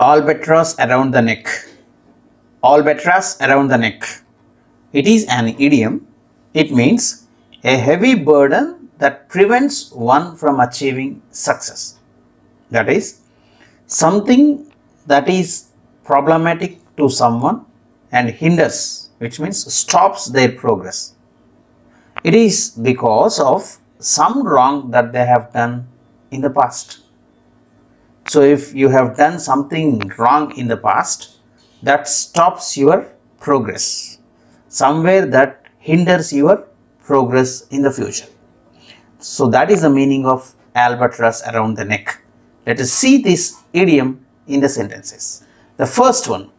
Albatross around the neck. Albatross around the neck. It is an idiom. It means a heavy burden that prevents one from achieving success. That is, something that is problematic to someone and hinders, which means stops their progress. It is because of some wrong that they have done in the past. So if you have done something wrong in the past, that stops your progress. Somewhere that hinders your progress in the future. So that is the meaning of albatross around the neck. Let us see this idiom in the sentences. The first one,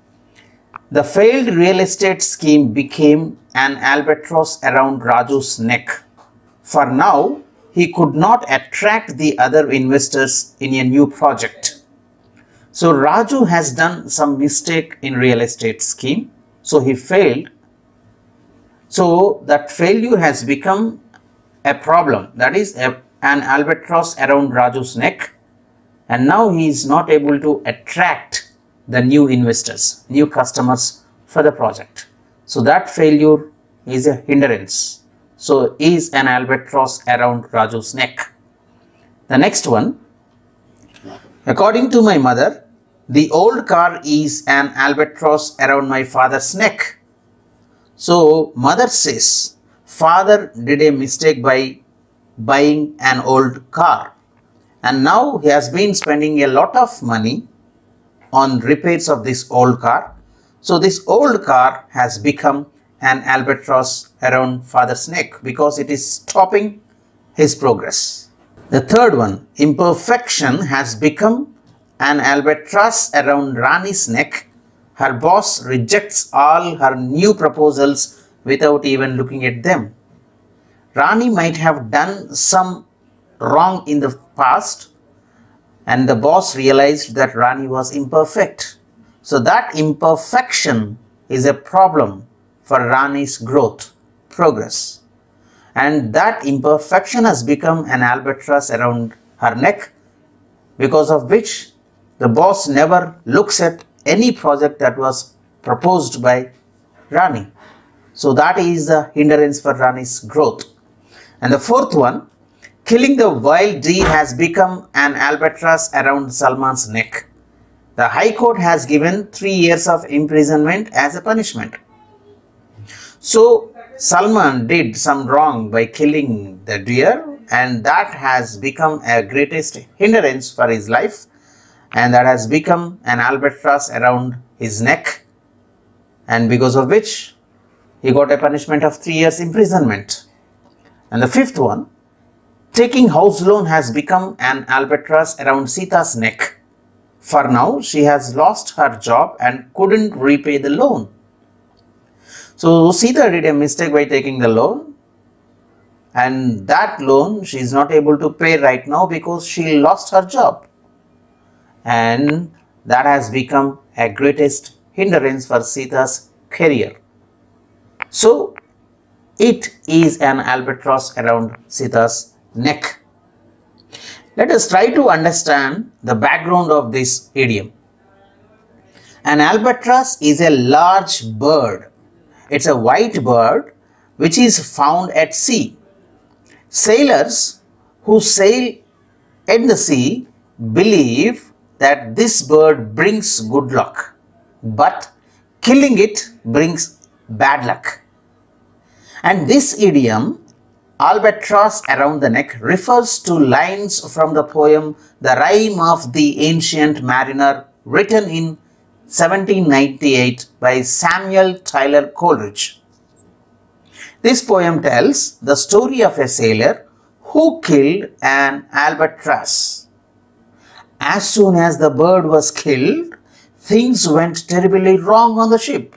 the failed real estate scheme became an albatross around Raju's neck. For now, he could not attract the other investors in a new project. So Raju has done some mistake in real estate scheme. So he failed. So that failure has become a problem. That is an albatross around Raju's neck. And now he is not able to attract the new investors, new customers for the project. So that failure is a hindrance. So is an albatross around Raju's neck. The next one, according to my mother, the old car is an albatross around my father's neck. So mother says, father did a mistake by buying an old car. And now he has been spending a lot of money on repairs of this old car. So this old car has become an albatross around father's neck because it is stopping his progress. The third one, imperfection has become an albatross around Rani's neck. Her boss rejects all her new proposals without even looking at them. Rani might have done some wrong in the past and the boss realized that Rani was imperfect. So that imperfection is a problem for Rani's growth, progress. And that imperfection has become an albatross around her neck, because of which the boss never looks at any project that was proposed by Rani. So that is the hindrance for Rani's growth. And the fourth one, killing the wild deer has become an albatross around Salman's neck. The High Court has given 3 years of imprisonment as a punishment. So Salman did some wrong by killing the deer, and that has become a greatest hindrance for his life, and that has become an albatross around his neck, and because of which he got a punishment of 3 years imprisonment. And the fifth one, taking house loan has become an albatross around Sita's neck. For now, she has lost her job and couldn't repay the loan. So Sita did a mistake by taking the loan, and that loan she is not able to pay right now because she lost her job, and that has become a greatest hindrance for Sita's career. So it is an albatross around Sita's neck. Let us try to understand the background of this idiom. An albatross is a large bird. It's a white bird which is found at sea. Sailors who sail in the sea believe that this bird brings good luck, but killing it brings bad luck. And this idiom, albatross around the neck, refers to lines from the poem The Rime of the Ancient Mariner, written in 1798 by Samuel Taylor Coleridge. This poem tells the story of a sailor who killed an albatross. As soon as the bird was killed, things went terribly wrong on the ship.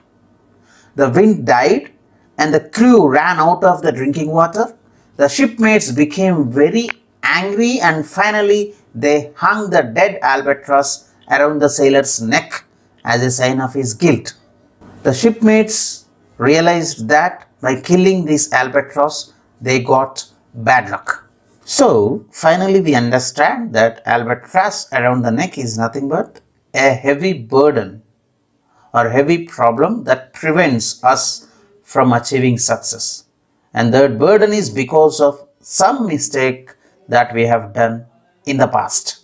The wind died and the crew ran out of the drinking water. The shipmates became very angry and finally they hung the dead albatross around the sailor's neck as a sign of his guilt. The shipmates realized that by killing this albatross, they got bad luck. So finally we understand that albatross around the neck is nothing but a heavy burden or heavy problem that prevents us from achieving success. And that burden is because of some mistake that we have done in the past.